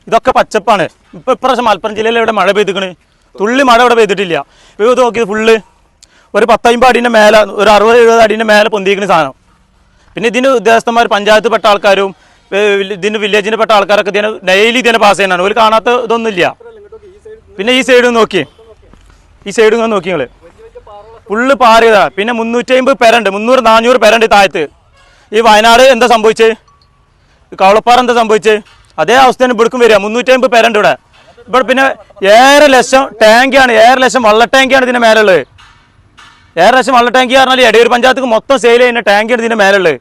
ഇതൊക്കെ പച്ചപ്പാണ്. ഇപ്രാവശ്യം മലപ്പുറം ജില്ലയിൽ ഇവിടെ മഴ പെയ്തിക്കണ്, തുള്ളി മഴ ഇവിടെ പെയ്തിട്ടില്ല. ഇപ്പോൾ ഇത് നോക്കിയത് ഫുള്ള് ഒരു 10-50 അടീൻ്റെ മേലെ, ഒരു 60-70 അടീൻ്റെ മേലെ പൊന്തിക്കുന്ന സാധനം. പിന്നെ ഇതിന് ഉദ്യോഗസ്ഥന്മാർ പഞ്ചായത്ത് പെട്ട ആൾക്കാരും ഇതിന് വില്ലേജിന് പെട്ട ആൾക്കാരൊക്കെ ഇതിനെ ഡെയിലി ഇതിനെ പാസ് ചെയ്യാനാണ്. ഒരു കാണാത്ത ഇതൊന്നുമില്ല. പിന്നെ ഈ സൈഡ് നോക്കി, ഈ സൈഡ് ഇങ്ങനെ നോക്കി നിങ്ങൾ ഫുള്ള് പാറിയതാ. പിന്നെ 350 പെരണ്ട്, 300-400 പെരണ്ട് താഴത്ത്. ഈ വയനാട് എന്താ സംഭവിച്ചത്, കവളപ്പാറ എന്താ സംഭവിച്ചത്, അതേ അവസ്ഥയാണ് ഇവിടേക്കും വരിക. 350 പെരണ്ട് ഇവിടെ. ഇവിടെ പിന്നെ 1.5 ലക്ഷം ടാങ്കിയാണ്, 1.5 ലക്ഷം വള്ള ടാങ്കിയാണ് ഇതിൻ്റെ മേലുള്ളത്. 1.5 ലക്ഷം വള്ള ടാങ്കി പറഞ്ഞാൽ എടയൂർ പഞ്ചായത്ത് മൊത്തം സെയിൽ ചെയ്യുന്ന ടാങ്കിയാണ് ഇതിൻ്റെ മേലുള്ളത്.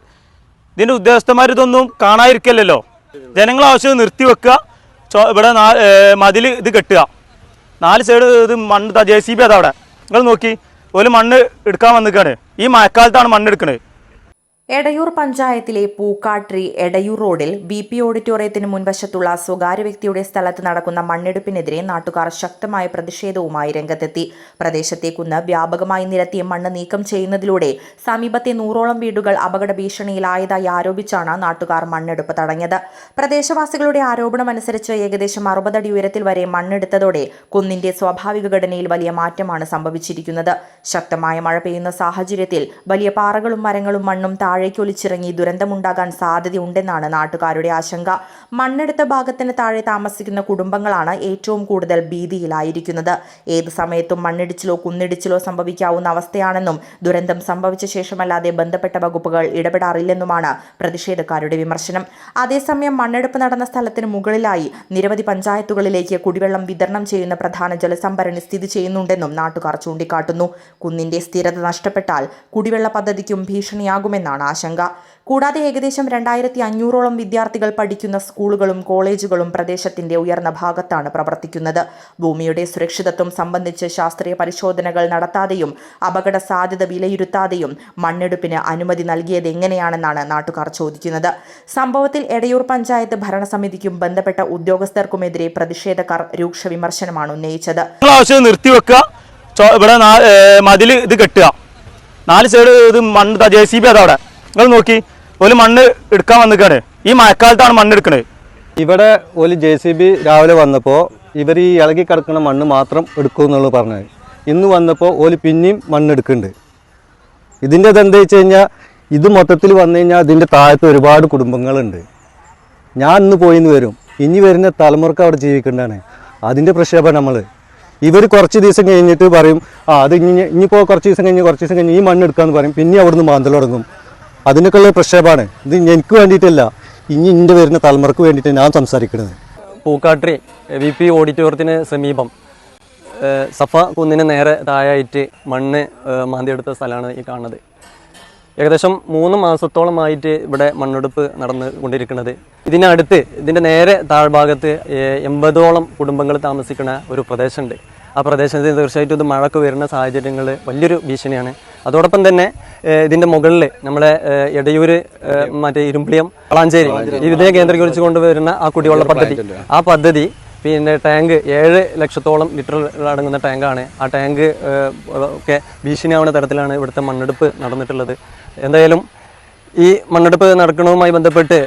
ഇതിൻ്റെ ഉദ്യോഗസ്ഥന്മാർ ഇതൊന്നും കാണാതിരിക്കല്ലോ. ജനങ്ങളെ ആവശ്യം നിർത്തി വെക്കുക, ഇവിടെ മതിൽ ഇത് കെട്ടുക, 4 സൈഡ് ഇത് മണ്ണ് JCB അതവിടെ. നിങ്ങൾ നോക്കി ഒരു മണ്ണ് എടുക്കാൻ വന്നിക്കാണ്. ഈ മഴക്കാലത്താണ് മണ്ണ് എടുക്കുന്നത്. എടയൂർ പഞ്ചായത്തിലെ പൂക്കാട്രി എടയൂർ റോഡിൽ BP ഓഡിറ്റോറിയത്തിന് മുൻവശത്തുള്ള സ്വകാര്യ വ്യക്തിയുടെ സ്ഥലത്ത് നടക്കുന്ന മണ്ണെടുപ്പിനെതിരെ നാട്ടുകാർ ശക്തമായ പ്രതിഷേധവുമായി രംഗത്തെത്തി. പ്രദേശത്തെ കുന്ന് വ്യാപകമായി നിരത്തിയ മണ്ണ് നീക്കം ചെയ്യുന്നതിലൂടെ സമീപത്തെ 100ഓളം വീടുകൾ അപകട ഭീഷണിയിലായതായി ആരോപിച്ചാണ് നാട്ടുകാർ മണ്ണെടുപ്പ് തടഞ്ഞത്. പ്രദേശവാസികളുടെ ആരോപണമനുസരിച്ച് ഏകദേശം 60 അടി ഉയരത്തിൽ വരെ മണ്ണെടുത്തതോടെ കുന്നിന്റെ സ്വാഭാവിക ഘടനയിൽ വലിയ മാറ്റമാണ് സംഭവിച്ചിരിക്കുന്നത്. ശക്തമായ മഴ പെയ്യുന്ന സാഹചര്യത്തിൽ വലിയ പാറകളും മരങ്ങളും മണ്ണും താഴേക്കൊലിച്ചിറങ്ങി ദുരന്തമുണ്ടാകാൻ സാധ്യതയുണ്ടെന്നാണ് നാട്ടുകാരുടെ ആശങ്ക. മണ്ണെടുത്ത ഭാഗത്തിന് താഴെ താമസിക്കുന്ന കുടുംബങ്ങളാണ് ഏറ്റവും കൂടുതൽ ഭീതിയിലായിരിക്കുന്നത്. ഏത് സമയത്തും മണ്ണിടിച്ചിലോ കുന്നിടിച്ചിലോ സംഭവിക്കാവുന്ന അവസ്ഥയാണെന്നും ദുരന്തം സംഭവിച്ച ശേഷമല്ലാതെ ബന്ധപ്പെട്ട വകുപ്പുകൾ ഇടപെടാറില്ലെന്നുമാണ് പ്രതിഷേധക്കാരുടെ വിമർശനം. അതേസമയം മണ്ണെടുപ്പ് നടന്ന സ്ഥലത്തിന് മുകളിലായി നിരവധി പഞ്ചായത്തുകളിലേക്ക് കുടിവെള്ളം വിതരണം ചെയ്യുന്ന പ്രധാന ജലസംഭരണി സ്ഥിതി ചെയ്യുന്നുണ്ടെന്നും നാട്ടുകാർ ചൂണ്ടിക്കാട്ടുന്നു. കുന്നിന്റെ സ്ഥിരത നഷ്ടപ്പെട്ടാൽ കുടിവെള്ള പദ്ധതിക്കും ഭീഷണിയാകുമെന്നാണ് ആശങ്ക. കൂടാതെ ഏകദേശം 2500ഓളം വിദ്യാർത്ഥികൾ പഠിക്കുന്ന സ്കൂളുകളും കോളേജുകളും പ്രദേശത്തിന്റെ ഉയർന്ന ഭാഗത്താണ് പ്രവർത്തിക്കുന്നത്. ഭൂമിയുടെ സുരക്ഷിതത്വം സംബന്ധിച്ച് ശാസ്ത്രീയ പരിശോധനകൾ നടത്താതെയും അപകട സാധ്യത വിലയിരുത്താതെയും മണ്ണെടുപ്പിന് അനുമതി നൽകിയത് എങ്ങനെയാണെന്നാണ് നാട്ടുകാർ ചോദിക്കുന്നത്. സംഭവത്തിൽ എടയൂർ പഞ്ചായത്ത് ഭരണസമിതിക്കും ബന്ധപ്പെട്ട ഉദ്യോഗസ്ഥർക്കുമെതിരെ പ്രതിഷേധക്കാർ രൂക്ഷ വിമർശനമാണ് ഉന്നയിച്ചത്. ഇവിടെ മതിൽ ഇത് കെട്ടുക, 4 സൈഡ് ഇത് മണ്ണ് JCB അതവിടെ. നിങ്ങൾ നോക്കി ഒരു മണ്ണ് എടുക്കാൻ വന്നിക്കാണ്. ഈ മഴക്കാലത്താണ് മണ്ണ് എടുക്കുന്നത്. ഇവിടെ ഒരു JCB രാവിലെ വന്നപ്പോൾ ഇവർ ഈ ഇളകി കിടക്കുന്ന മണ്ണ് മാത്രം എടുക്കുമെന്നുള്ളത് പറഞ്ഞത്. ഇന്ന് വന്നപ്പോൾ ഓല് പിന്നെയും മണ്ണ് എടുക്കുന്നുണ്ട്. ഇതിൻ്റെ ഇതെന്താ വെച്ച് കഴിഞ്ഞാൽ ഇത് മൊത്തത്തിൽ വന്നു കഴിഞ്ഞാൽ ഇതിൻ്റെ താഴത്ത് ഒരുപാട് കുടുംബങ്ങളുണ്ട്. ഞാൻ ഇന്ന് പോയിന്ന് വരും, ഇനി വരുന്ന തലമുറക്ക് അവിടെ ജീവിക്കേണ്ടതാണ്. അതിൻ്റെ പ്രക്ഷേപം നമ്മൾ ഇവർ കുറച്ച് ദിവസം കഴിഞ്ഞിട്ട് പറയും അത് ഇനിയിപ്പോൾ കുറച്ച് ദിവസം കഴിഞ്ഞ് ഈ മണ്ണ് എടുക്കാമെന്ന് പറയും. പിന്നെ അവിടുന്ന് മാന്തൽ തുടങ്ങും. അതിനൊക്കെയുള്ള പ്രക്ഷേപമാണ്. ഇത് എനിക്ക് വേണ്ടിയിട്ടല്ല, ഇനി എൻ്റെ വരുന്ന തലമുറക്ക് വേണ്ടിയിട്ട് ഞാൻ സംസാരിക്കുന്നത്. പൂക്കാട്രി BP ഓഡിറ്റോറിയത്തിന് സമീപം സഫ കുന്നിന് നേരെ താഴായിട്ട് മണ്ണ് മാന്തിയെടുത്ത സ്ഥലമാണ് ഈ കാണുന്നത്. ഏകദേശം 3 മാസത്തോളമായിട്ട് ഇവിടെ മണ്ണെടുപ്പ് നടന്നുകൊണ്ടിരിക്കുന്നത്. ഇതിനടുത്ത് ഇതിൻ്റെ നേരെ താഴ്ഭാഗത്ത് 80ഓളം കുടുംബങ്ങൾ താമസിക്കുന്ന ഒരു പ്രദേശമുണ്ട്. ആ പ്രദേശത്ത് തീർച്ചയായിട്ടും ഇത് മഴയ്ക്ക് വരുന്ന സാഹചര്യങ്ങൾ വലിയൊരു ഭീഷണിയാണ്. അതോടൊപ്പം തന്നെ ഇതിൻ്റെ മുകളിൽ നമ്മളെ എടയൂർ മറ്റേ ഇരുമ്പിളിയം വളാഞ്ചേരി ഇതിനെ കേന്ദ്രീകരിച്ച് കൊണ്ടുവരുന്ന ആ കുടിവെള്ള പദ്ധതി പിന്നെ ടാങ്ക് 7 ലക്ഷത്തോളം ലിറ്റർ അടങ്ങുന്ന ടാങ്കാണ്. ആ ടാങ്ക് ഒക്കെ ഭീഷണിയാവുന്ന തരത്തിലാണ് ഇവിടുത്തെ മണ്ണെടുപ്പ് നടന്നിട്ടുള്ളത്. എന്തായാലും ഈ മണ്ണെടുപ്പ് നടക്കുന്നതുമായി ബന്ധപ്പെട്ട്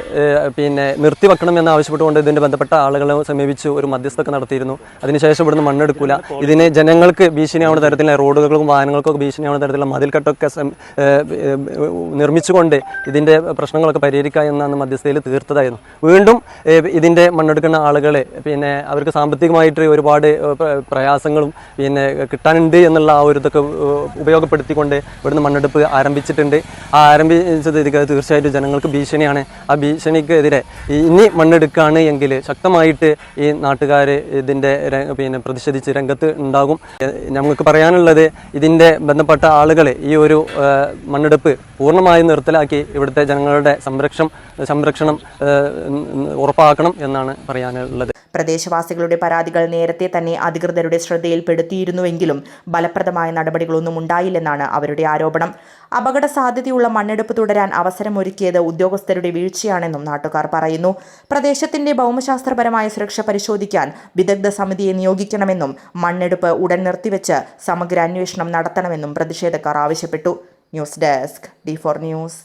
പിന്നെ നിർത്തിവെക്കണമെന്ന് ആവശ്യപ്പെട്ടുകൊണ്ട് ഇതിൻ്റെ ബന്ധപ്പെട്ട ആളുകളെ സമീപിച്ച് ഒരു മധ്യസ്ഥത നടത്തിയിരുന്നു. അതിനുശേഷം ഇവിടുന്ന് മണ്ണെടുക്കില്ല, ഇതിന് ജനങ്ങൾക്ക് ഭീഷണിയാവുന്ന തരത്തിലുള്ള റോഡുകൾക്കും വാഹനങ്ങൾക്കൊക്കെ ഭീഷണിയാവുന്ന തരത്തിലുള്ള മതിൽക്കെട്ടൊക്കെ നിർമ്മിച്ചുകൊണ്ട് ഇതിൻ്റെ പ്രശ്നങ്ങളൊക്കെ പരിഹരിക്കുക എന്നാണ് മധ്യസ്ഥതയിൽ തീർത്തതായിരുന്നു. വീണ്ടും ഇതിൻ്റെ മണ്ണെടുക്കുന്ന ആളുകൾ പിന്നെ അവർക്ക് സാമ്പത്തികമായിട്ട് ഒരുപാട് പ്രയാസങ്ങളും പിന്നെ കിട്ടാനുണ്ട് എന്നുള്ള ആ ഒരു ഇതൊക്കെ ഉപയോഗപ്പെടുത്തിക്കൊണ്ട് ഇവിടുന്ന് മണ്ണെടുപ്പ് ആരംഭിച്ചിട്ടുണ്ട്. ആ ആരംഭിച്ചത് തീർച്ചയായിട്ടും ജനങ്ങൾക്ക് ഭീഷണിയാണ്. ആ ഭീഷണിക്കെതിരെ ഇനി മണ്ണെടുക്കുകയാണ് എങ്കിൽ ശക്തമായിട്ട് ഈ നാട്ടുകാർ ഇതിൻ്റെ പിന്നെ പ്രതിഷേധിച്ച് രംഗത്ത് ഉണ്ടാകും. നമുക്ക് പറയാനുള്ളത് ഇതിൻ്റെ ബന്ധപ്പെട്ട ആളുകൾ ഈ ഒരു മണ്ണെടുപ്പ് പൂർണ്ണമായും നിർത്തലാക്കി ഇവിടുത്തെ ജനങ്ങളുടെ സംരക്ഷണം ഉറപ്പാക്കണം എന്നാണ് പറയാനുള്ളത്. പ്രദേശവാസികളുടെ പരാതികൾ നേരത്തെ തന്നെ അധികൃതരുടെ ശ്രദ്ധയിൽപ്പെടുത്തിയിരുന്നുവെങ്കിലും ഫലപ്രദമായ നടപടികളൊന്നും ഉണ്ടായില്ലെന്നാണ് അവരുടെ ആരോപണം. അപകട സാധ്യതയുള്ള മണ്ണെടുപ്പ് തുടരാൻ അവസരമൊരുക്കിയത് ഉദ്യോഗസ്ഥരുടെ വീഴ്ചയാണെന്നും നാട്ടുകാർ പറയുന്നു. പ്രദേശത്തിന്റെ ഭൗമശാസ്ത്രപരമായ സുരക്ഷ പരിശോധിക്കാൻ വിദഗ്ധ സമിതിയെ നിയോഗിക്കണമെന്നും മണ്ണെടുപ്പ് ഉടൻ നിർത്തിവെച്ച് സമഗ്ര അന്വേഷണം നടത്തണമെന്നും പ്രതിഷേധക്കാർ ആവശ്യപ്പെട്ടു. News desk D4 news.